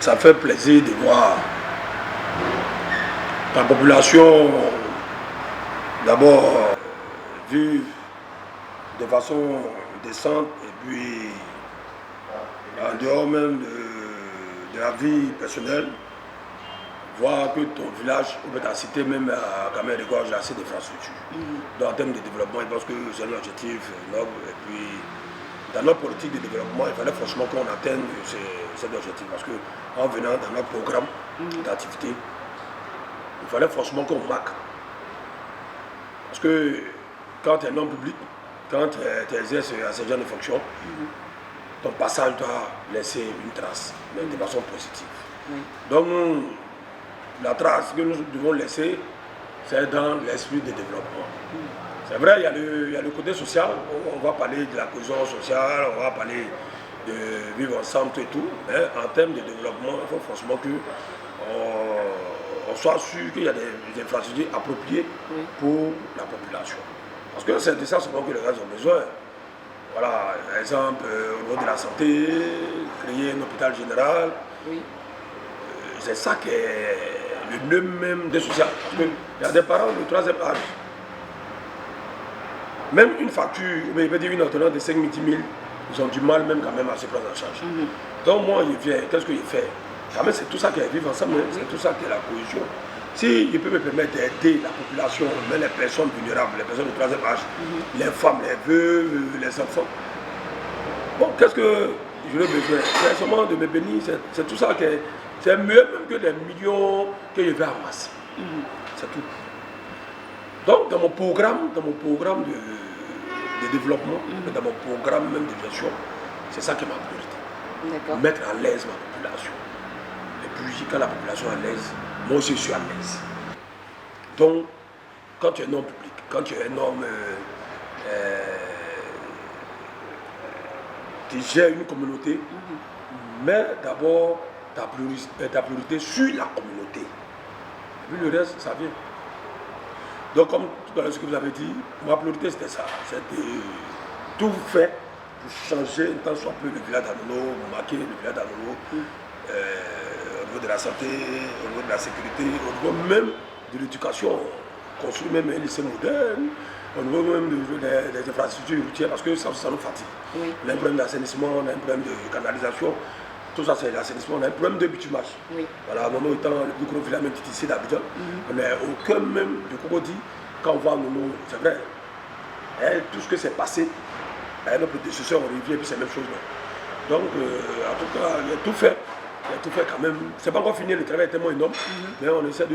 ça fait plaisir de voir la population d'abord vivre de façon décente et puis en dehors même de la vie personnelle, voir que ton village ou ta cité même à Cameroun regorge assez d'infrastructures. Donc en termes de développement, je pense que c'est un objectif noble. Et puis dans notre politique de développement, il fallait franchement qu'on atteigne cet objectif. Parce qu'en venant dans notre programme d'activité, il fallait franchement qu'on marque. Parce que quand tu es un homme public, quand tu exerces à ce genre de fonction, ton passage doit laisser une trace, mais de façon positive. Donc, la trace que nous devons laisser, c'est dans l'esprit de développement. C'est vrai, il y a le côté social, on va parler de la cohésion sociale, on va parler de vivre ensemble et tout, mais en termes de développement, il faut franchement qu'on soit sûr qu'il y a des infrastructures appropriées pour la population. Parce que c'est de ça souvent que les gens ont besoin. Voilà, par exemple, au niveau de la santé, créer un hôpital général. C'est ça qui est le nœud même des social. Parce qu'il y a des parents de troisième âge. Même une facture, mais il veut dire une ordonnance de 5 000, 10 000, ils ont du mal même quand même à se prendre en charge. Donc moi, je viens, qu'est-ce que je fais? Quand même, c'est tout ça qui est vivre ensemble, c'est tout ça qui est la cohésion. Si il peut me permettre d'aider la population, même les personnes vulnérables, les personnes de troisième âge, les femmes, les veuves, les enfants, bon, qu'est-ce que je ai besoin? C'est seulement de me bénir, c'est tout ça qui est... C'est mieux même que les millions que je vais amasser. C'est tout. Donc, dans mon programme de développement, dans mon programme même de gestion, c'est ça qui est ma priorité. Mettre à l'aise ma population. Et puis, quand la population est à l'aise, moi aussi je suis à l'aise. Donc, quand tu es un homme public, quand tu es un homme qui gère une communauté, mets d'abord ta priorité sur la communauté. Et puis le reste, ça vient. Donc, comme tout à l'heure ce que vous avez dit, ma priorité c'était ça. C'était tout faire pour changer un tant soit peu le village d'Anono, marquer le village d'Anono. Au niveau de la santé, au niveau de la sécurité, au niveau même de l'éducation, construire même un lycée moderne, au niveau même des infrastructures routières, parce que ça nous fatigue. On a un problème d'assainissement, on a un problème de canalisation, tout ça c'est l'assainissement, on a un problème de bitumage. Voilà, Nono étant le plus gros village même ici d'Abidjan, on est au cœur même de Cocody, quand on va à Nono, c'est vrai, tout ce que c'est passé, nos prédécesseurs ont revient, puis c'est la même chose. Donc, en tout cas, il y a tout fait. Il a tout fait quand même. C'est pas encore fini, le travail est tellement énorme, mais on essaie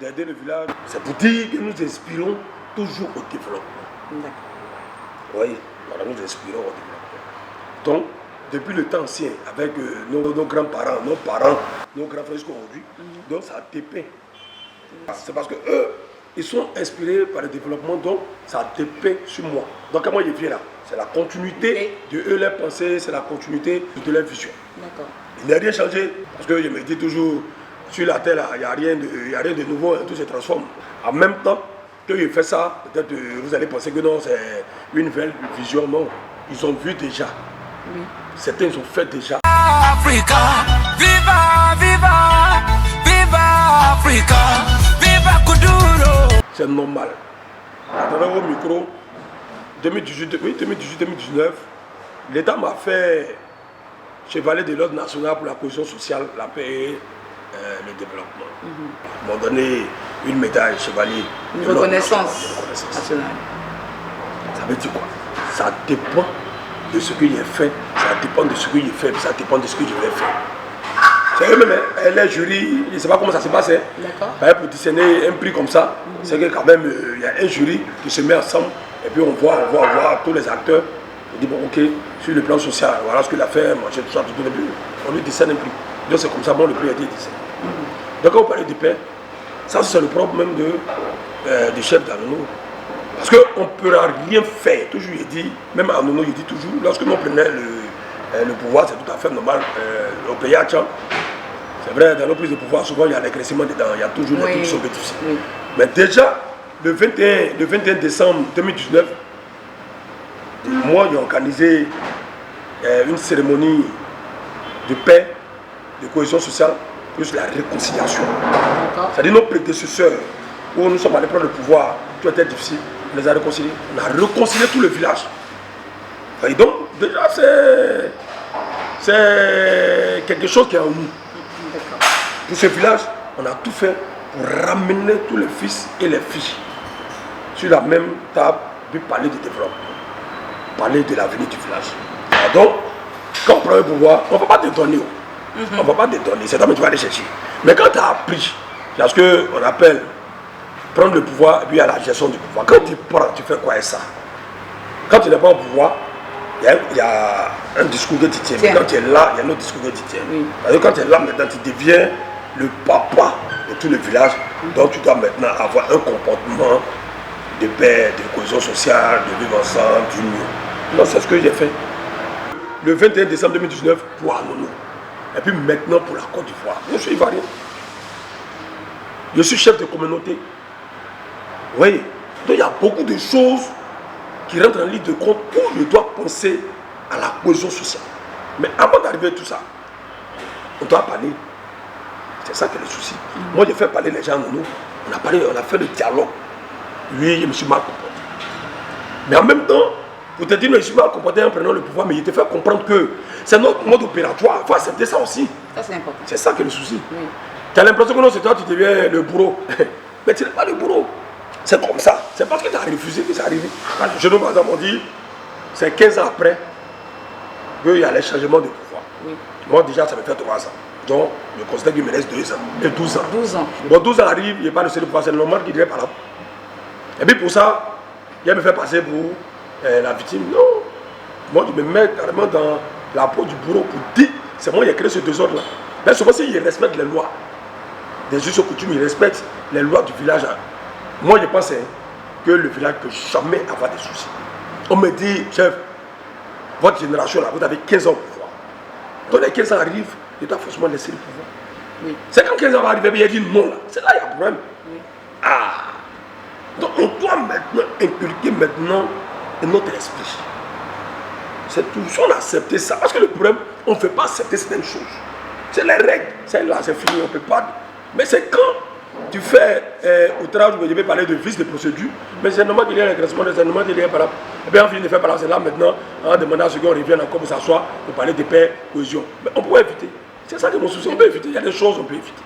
d'aider le village. C'est pour dire que nous inspirons toujours au développement. Oui, voilà, nous inspirons au développement. Donc, depuis le temps ancien, avec nos grands-parents, nos parents, nos grands frères jusqu'à aujourd'hui, donc ça dépeint. C'est parce que eux, ils sont inspirés par le développement, donc ça dépeint sur moi. Donc quand moi je viens là, c'est la continuité de eux, leurs pensées, c'est la continuité de leur vision. Il n'y a rien changé, parce que je me dis toujours, sur la terre, il n'y a rien de nouveau, tout se transforme. En même temps que je fais ça, peut-être vous allez penser que non, c'est une nouvelle vision, non. Ils ont vu déjà. Certains ils ont fait déjà. Africa, viva, viva, viva Africa, viva Kuduro. C'est normal. À travers au micro, 2018-2019, l'État m'a fait chevalier de l'ordre national pour la cohésion sociale, la paix et le développement. Ils m'ont donné une médaille chevalier. Une reconnaissance nationale. Ça veut dire quoi? Ça dépend de ce que j'ai fait, ça dépend de ce que j'ai fait, ça dépend de ce que je vais faire. C'est eux-mêmes, les jurys, je ne sais pas comment ça se passe. Pour discerner un prix comme ça, c'est que quand même, il y a un jury qui se met ensemble et puis on voit tous les acteurs. On dit, bon, ok, sur le plan social, voilà ce qu'il a fait, manger tout ça, tout le but. On lui discerne un prix. Donc c'est comme ça, bon, le prix a été discerné. Donc quand on parle de paix, ça c'est le propre même du chef d'Anono. Parce qu'on ne pourra rien faire. Toujours, il dit, même à Nono, il dit toujours, lorsque nous prenons le pouvoir, c'est tout à fait normal. Au pays à Tchad, c'est vrai, dans nos prises de pouvoir, souvent il y a des crescements dedans, il y a toujours des trucs qui sont difficiles. Mais déjà, le 21 décembre 2019, moi, j'ai organisé une cérémonie de paix de cohésion sociale plus la réconciliation. D'accord. C'est-à-dire nos prédécesseurs, où nous sommes allés prendre le pouvoir, tout était difficile, on les a réconciliés. On a réconcilié tout le village. Et donc, déjà, c'est quelque chose qui est en nous. D'accord. Pour ce village, on a tout fait pour ramener tous les fils et les filles sur la même table, puis parler de développement, parler de l'avenir du village. Alors donc, quand on prend le pouvoir, on ne va pas te donner. On ne va pas te donner, c'est toi que tu vas aller chercher. Mais quand tu as appris, c'est ce qu'on appelle prendre le pouvoir et puis il y a la gestion du pouvoir. Quand tu prends, tu fais quoi avec ça? Quand tu n'es pas au pouvoir, il y a un discours que tu tiens. Mais quand tu es là, il y a un autre discours que tu tiens. Oui. Parce que quand tu es là maintenant, tu deviens le papa de tout le village. Donc tu dois maintenant avoir un comportement de paix, de cohésion sociale, de vivre ensemble, d'union. Donc c'est ce que j'ai fait. Le 21 décembre 2019 pour Anono. Et puis maintenant pour la Côte d'Ivoire. Je suis ivoirien. Je suis chef de communauté. Oui. Donc il y a beaucoup de choses qui rentrent en ligne de compte où je dois penser à la cohésion sociale. Mais avant d'arriver à tout ça, on doit parler. C'est ça qui est le souci. Moi, j'ai fait parler les gens de nous. On a parlé, on a fait le dialogue. Lui, je me suis mal comporté. Mais en même temps, pour te dire, je me suis mal comporté en prenant le pouvoir, mais il te fait comprendre que c'est notre mode opératoire. Il faut accepter ça aussi. Ça, c'est important. C'est ça qui est le souci. Oui. Tu as l'impression que non, c'est toi, tu deviens le bourreau. Mais tu n'es pas le bourreau. C'est comme ça. C'est parce que tu as refusé que c'est arrivé. Je nous, par exemple, on dit, c'est 15 ans après qu'il y a les changements de pouvoir. Oui. Moi, déjà, ça me fait 3 ans. Donc, je considère qu'il me reste 2 ans. Et 12 ans. 12 ans. Bon, 12 ans arrive, il n'y a pas de seul pouvoir, c'est normal qu'il dirait par là. Et puis pour ça, il me fait passer pour la victime. Non. Moi, je me mets carrément dans la peau du bourreau pour dire, c'est moi qui ai créé ce désordre-là. Mais souvent, s'il respecte les lois, des us et coutumes, il respecte les lois du village. Moi, je pense que le village ne peut jamais avoir des soucis. On me dit, chef, votre génération, là, vous avez 15 ans au pouvoir. Quand les 15 ans arrivent, il doit forcément laisser le pouvoir. Oui. C'est quand 15 ans va arriver, il a dit non, là. C'est là qu'il y a un problème. Oui. Ah. Donc on doit maintenant inculquer maintenant notre esprit. C'est tout. Si on accepte ça, parce que le problème, on ne fait pas accepter certaines choses. C'est les règles. C'est là, c'est fini, on ne peut pas. Mais c'est quand tu fais outrage, je vais parler de vice de procédure, mais c'est normal qu'il y ait un agressement, c'est normal qu'il y ait par là. Et bien on finit de faire par là, c'est là maintenant, en demandant à ceux qui reviennent encore pour s'asseoir, pour parler de paix, cohésion. Mais on peut éviter. C'est ça que mon souci, on peut éviter. Il y a des choses qu'on peut éviter.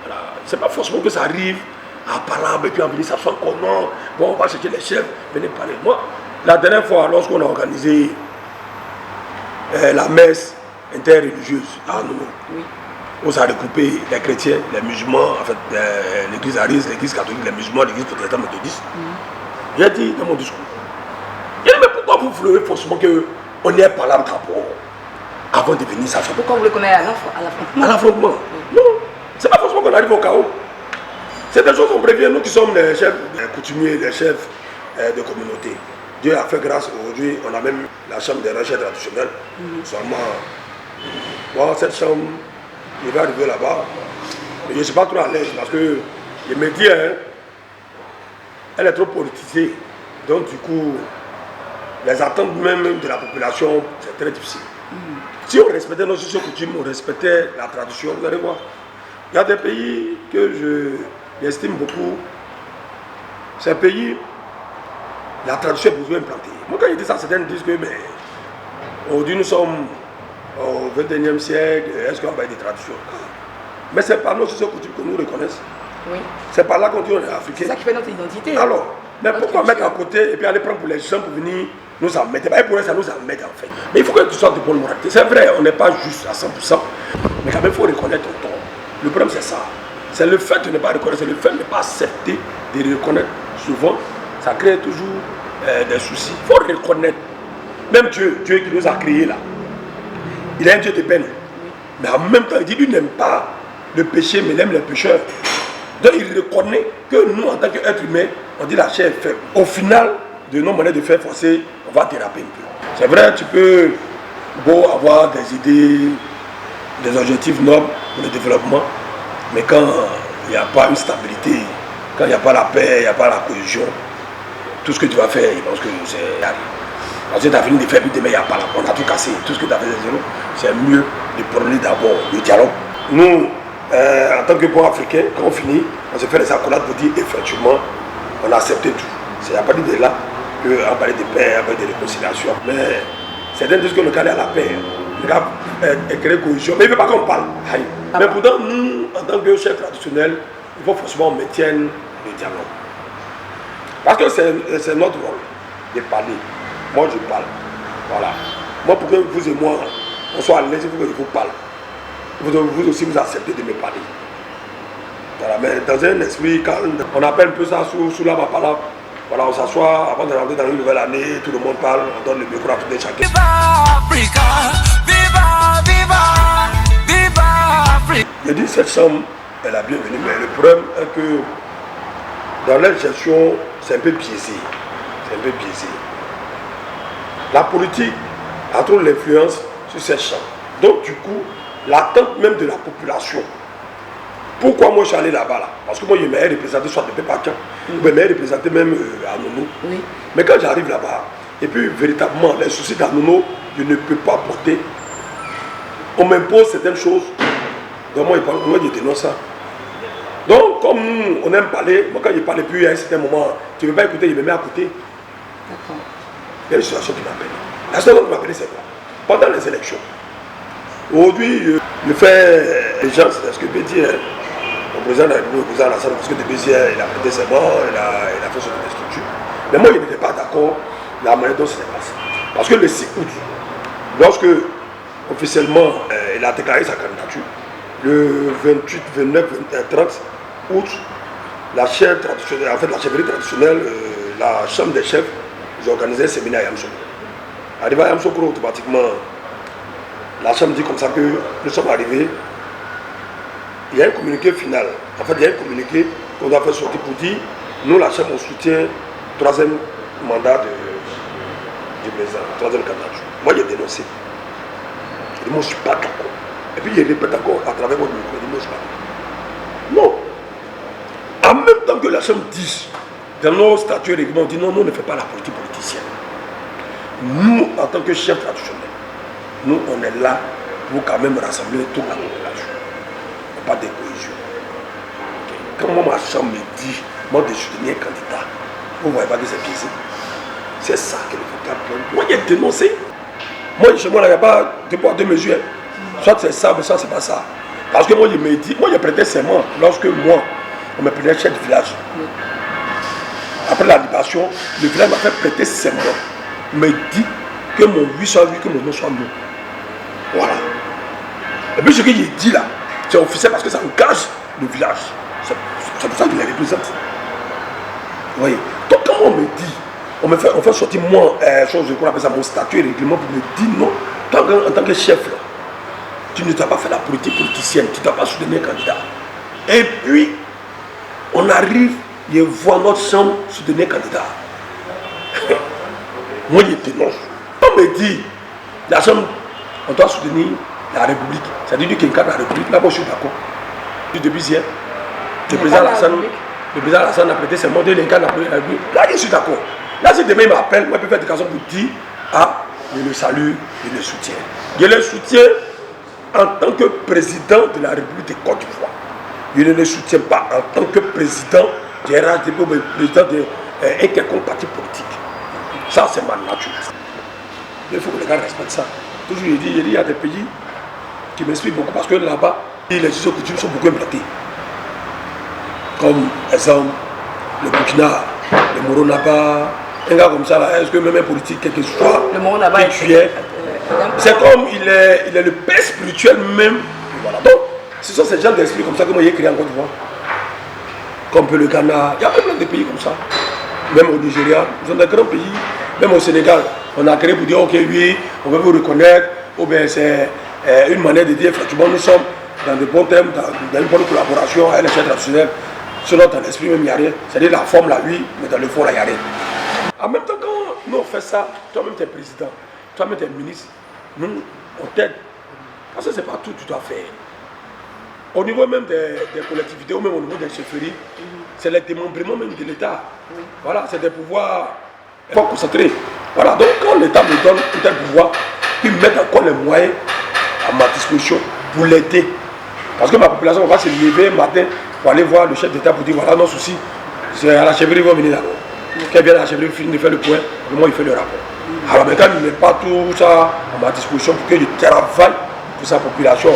Voilà. C'est pas forcément que ça arrive à parler, et puis on venir s'asseoir encore, non. Bon, on va chercher les chefs, venez parler. Moi, la dernière fois, lorsqu'on a organisé la messe interreligieuse à Anono, Oui. on s'est regroupé les chrétiens, les musulmans, en fait, l'église arise, l'église catholique, les musulmans, l'église protestante méthodiste. J'ai dit dans mon discours, j'ai dit, mais pourquoi vous voulez forcément qu'on ait parlé d'abord avant de venir s'asseoir? Pourquoi vous le connaissez à l'affrontement? À l'affrontement. Non, c'est pas forcément qu'on arrive au chaos. C'est des choses qu'on prévient, nous qui sommes les chefs coutumiers, les chefs de communauté. Dieu a fait grâce aujourd'hui, on a même la chambre des recherches traditionnelles. Seulement, bon, cette chambre, il va arriver là-bas. Mais je ne suis pas trop à l'aise parce que je me dis, hein, elle est trop politisée. Donc du coup, les attentes même de la population, c'est très difficile. Si on respectait nos coutumes, on respectait la tradition, vous allez voir. Il y a des pays que j'estime beaucoup. Ces pays, la tradition est besoin implantée. Moi, quand je dis ça, certains disent que, mais aujourd'hui, nous sommes au XXIe siècle, est-ce qu'on va avoir des traditions? Mais c'est par nos coutumes que nous reconnaissons. Oui. C'est par là qu'on dit qu'on est africain. C'est ça qui fait notre identité. Alors, mais Notre pourquoi mettre à côté et puis aller prendre pour les gens pour venir nous embêter? Et pour eux, ça nous embête en fait. Mais il faut que tu sois de bonne moralité. C'est vrai, on n'est pas juste à 100%, mais quand même, il faut reconnaître ton tort. Le problème, c'est ça. C'est le fait de ne pas reconnaître, c'est le fait de ne pas accepter de reconnaître. Souvent, ça crée toujours des soucis. Il faut reconnaître. Même Dieu qui nous a créés là, il est un Dieu de peine. Mais en même temps, il dit qu'il n'aime pas le péché, mais il aime les pécheurs. Donc il reconnaît que nous, en tant qu'êtres humains, on dit la chair est faible. Au final, de nos manières de faire forcer, on va déraper un peu. C'est vrai, tu peux beau avoir des idées, des objectifs nobles pour le développement, mais quand il n'y a pas une stabilité, quand il n'y a pas la paix, il n'y a pas la cohésion, tout ce que tu vas faire, je pense que c'est arrivé. Parce que tu as fini de faire, puis demain, il n'y a pas là. On a tout cassé. Tout ce que tu as fait, c'est zéro. C'est mieux de prôner d'abord le dialogue. Nous, en tant que bon africain, quand on finit, on se fait les accolades pour dire effectivement, on a accepté tout. C'est à partir de là qu'on parlait de paix, on parlait de réconciliation. Mais certains disent que le Canada a la paix. Le gars est créé cohésion. Mais il ne veut pas qu'on parle. Mais pourtant, nous, en tant que chef traditionnel, il faut forcément maintenir le dialogue. Parce que c'est notre rôle de parler. Moi, je parle. Voilà. Moi, pour que vous et moi, on soit à l'aise, il faut que je vous parle. Vous aussi, vous acceptez de me parler. Voilà. Mais dans un esprit calme, on appelle un peu ça sous la mapala. Voilà, on s'assoit avant de rentrer dans une nouvelle année, tout le monde parle, on donne le micro à tout chacun. Viva Africa, viva, viva, viva Africa. Je dis cette chambre est la bienvenue, mais le problème est que dans leur gestion, c'est un peu biaisé. C'est un peu biaisé. La politique a trop l'influence sur cette chambre. Donc du coup, l'attente même de la population. Pourquoi moi je suis allé là-bas là? Parce que moi je m'ai représenté soit de Pépacan, ou je m'ai représenté même à Nono. Oui. Mais quand j'arrive là-bas, et puis véritablement les soucis d'Anono, je ne peux pas porter. On m'impose certaines choses. Donc moi je dénonce ça. Donc comme nous, on aime parler, moi quand je parlais plus à un certain moment, tu ne veux pas écouter, je me mets à côté. D'accord. Il y a une situation qui m'appelle. La situation qui m'appelle c'est quoi? Pendant les élections. Aujourd'hui, je fais les gens, c'est ce que je peux dire. Le président de la République, le président Alassane, parce que depuis hier, il a prêté ses morts, il a fait son structure. Mais moi, je n'étais pas d'accord de la manière dont ça s'est passé. Parce que le 6 août, lorsque officiellement il a déclaré sa candidature, le 28, 29, 30 août, la chaire traditionnelle, en fait la chefferie traditionnelle, la chambre des chefs, ils ont organisé un séminaire à Yamsoukro. Arrivé à Yamsoukro, automatiquement, la chambre dit comme ça que nous sommes arrivés. Il y a un communiqué final. En fait, il y a un communiqué qu'on doit faire sortir pour dire nous, la chambre, on soutient le troisième mandat du président, troisième candidature. Moi, j'ai dénoncé. Et moi, je ne suis pas d'accord. Et puis, il répète encore à travers votre micro. Moi, je ne suis pas d'accord. Non. En même temps que la chambre dit, dans nos statuts et règlements, on dit non, nous, on ne fait pas la politique politicienne. Nous, en tant que chef traditionnel, nous, on est là pour quand même rassembler toute la population. Pas de cohésion. Quand moi, ma chambre me dit, moi, de soutenir un candidat, vous ne voyez pas que c'est biaisé. C'est ça que le vocable. Moi, j'ai dénoncé. Moi, chez moi, il n'y a pas de poids, deux mesures. Soit c'est ça, mais soit c'est pas ça. Parce que moi, il me dit, moi, j'ai prêté serment lorsque moi, on me prenait chef du village. Après la libération, le village m'a fait prêter serment. Il me dit que mon oui soit oui, que mon non soit non. Voilà. Et puis ce que j'ai dit là, c'est officiel parce que ça engage le village. C'est pour ça qu'il les représente. Vous voyez. Donc quand on me dit, on fait sortir moi, chose je crois, mon statut et règlement pour me dire non, toi en tant que chef, là, tu ne dois pas faire la politique politicienne, tu ne dois pas soutenir un candidat. Et puis, on arrive, je vois notre chambre soutenir un candidat. Moi, je dénonce. On me dit, la chambre, on doit soutenir la République. C'est-à-dire qu'il incarne la République. Là, moi, je suis d'accord. Depuis hier, le président Alassane a prêté ses mots, il incarne la République. Là, je suis d'accord. Là, si demain il m'appelle, moi, je peux faire des déclaration pour dire, ah, je le salue, je le soutiens. Je le soutiens en tant que président de la République de Côte d'Ivoire. Je ne le soutiens pas en tant que président du RHDP ou président d'un quelconque parti politique. Ça, c'est ma nature. Il faut que les gars respectent ça. Toujours, je dis, il y a des pays qui m'expliquent beaucoup parce que là-bas, les institutions coutumes sont beaucoup implantés. Comme, exemple, le Burkina, le Moronaba, un gars comme ça, est-ce que même un politique, quel que soit, le Moronaba c'est comme il est le père spirituel même. Voilà. Donc, ce sont ces gens d'esprit comme ça que moi j'ai créé en Côte d'Ivoire. Comme le Ghana, il y a plein de pays comme ça. Même au Nigeria, nous sommes des grands pays. Même au Sénégal, on a créé pour dire ok, oui, on veut vous reconnaître. Ou bien c'est une manière de dire effectivement nous sommes dans de bons termes, dans une bonne collaboration avec les chefs traditionnels. Sinon, dans l'esprit même, il n'y a rien. C'est-à-dire la forme, là, oui, mais dans le fond, là, il n'y a rien. En même temps, quand nous on fait ça, toi-même tu es président, toi-même tu es ministre, nous on t'aide. Parce que ce n'est pas tout que tu dois faire. Au niveau même des collectivités ou même au niveau des chefferies, c'est le démembrement même de l'État. Voilà, c'est des pouvoirs pas concentrés. Voilà, donc quand l'État me donne un tel pouvoir, ils mettent encore les moyens à ma disposition pour l'aider. Parce que ma population va se lever un matin pour aller voir le chef d'État pour dire voilà nos soucis. C'est à la chefferie, ils vont venir d'abord. Qu'elle vienne à la chefferie, finit de faire le point, et moi il fait le rapport. Alors maintenant, il ne met pas tout ça à ma disposition pour que je travaille pour sa population.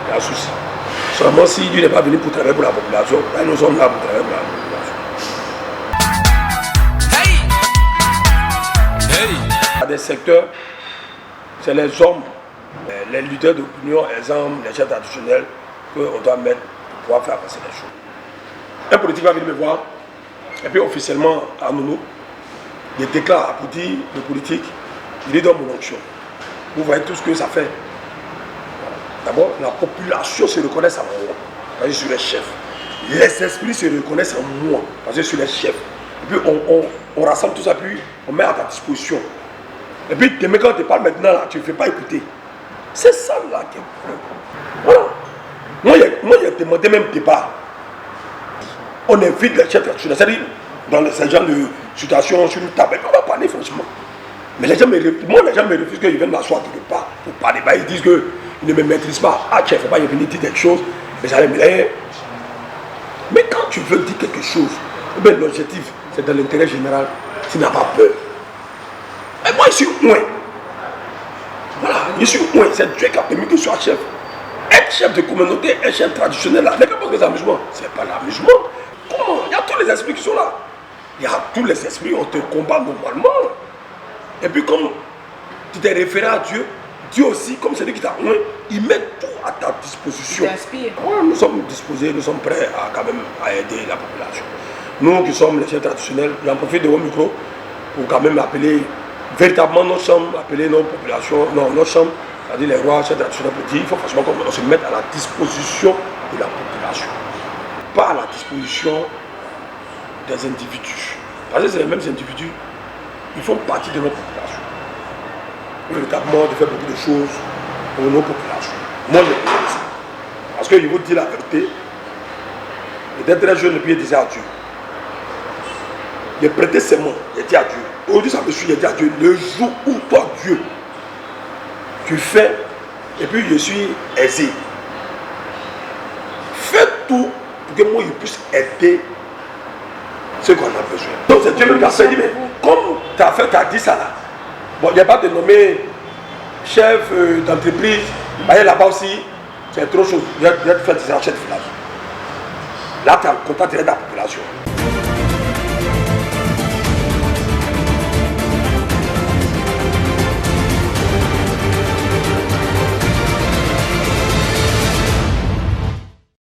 Il y a un souci. Seulement si Dieu n'est pas venu pour travailler pour la population, là, nous sommes là pour travailler pour la population. Hey! Hey! Il y a des secteurs, c'est les hommes, les leaders d'opinion, les hommes, les chefs traditionnels qu'on doit mettre pour pouvoir faire avancer les choses. Un politique va venir me voir, et puis officiellement à Nono, il déclare pour dire le politique, il est dans mon onction. Vous voyez tout ce que ça fait. D'abord, la population se reconnaît en moi, parce que je suis le chef. Les esprits se reconnaissent en moi, parce que je suis le chef. Et puis on rassemble tout ça, puis on met à ta disposition. Et puis demain quand tu parles maintenant, là, tu ne fais pas écouter. C'est ça là qui est le problème. Voilà. Moi, il y a demandé même débat. On invite les chefs traditionnels, c'est-à-dire dans ces genres de situations sur une table, on va parler franchement. Mais les gens me refusent qu'ils viennent m'asseoir quelque part pour parler. Ils disent qu'ils ne me maîtrisent pas. Ah tiens, il ne faut pas y venir dire quelque chose, mais ça les met. Mais quand tu veux dire quelque chose, l'objectif c'est dans l'intérêt général, tu n'as pas peur. Et moi je suis loin. Voilà, je suis loin. C'est Dieu qui a permis que je sois chef. Être chef de communauté, être chef traditionnel là, les gars pensent que c'est l'amusement. Ce n'est pas l'amusement. Comment? Il y a tous les esprits qui sont là. Il y a tous les esprits, on te combat normalement. Et puis comme tu t'es référé à Dieu, Dieu aussi, comme c'est lui qui t'a oint, il met tout à ta disposition. T'inspire. Ouais, nous sommes disposés, nous sommes prêts à quand même à aider la population. Nous qui sommes les chefs traditionnels, j'en profite de vos micros pour quand même appeler véritablement nos chambres, appeler nos populations, non, nos chambres, c'est-à-dire les rois, chefs traditionnels pour dire, il faut franchement qu'on se mette à la disposition de la population. Pas à la disposition des individus. Parce que c'est les mêmes individus, ils font partie de notre population. Véritablement, de faire beaucoup de choses pour nos populations. Moi, je dis ça. Parce que je vous dis la vérité, j'étais très jeune et puis je disais à Dieu. J'ai prêté serment, j'ai dit à Dieu. Aujourd'hui, ça me suit, j'ai dit à Dieu, le jour où toi, Dieu, tu fais, et puis je suis aisé. Fais tout pour que moi, je puisse aider ce qu'on a besoin. Donc c'est Dieu qui a fait, dit, mais comme tu as fait, tu as dit ça là, bon, il n'y a pas de nommer chef d'entreprise, là-bas aussi, c'est trop chose. Il y a fait des achats de village. Là, tu as le contact direct de la population.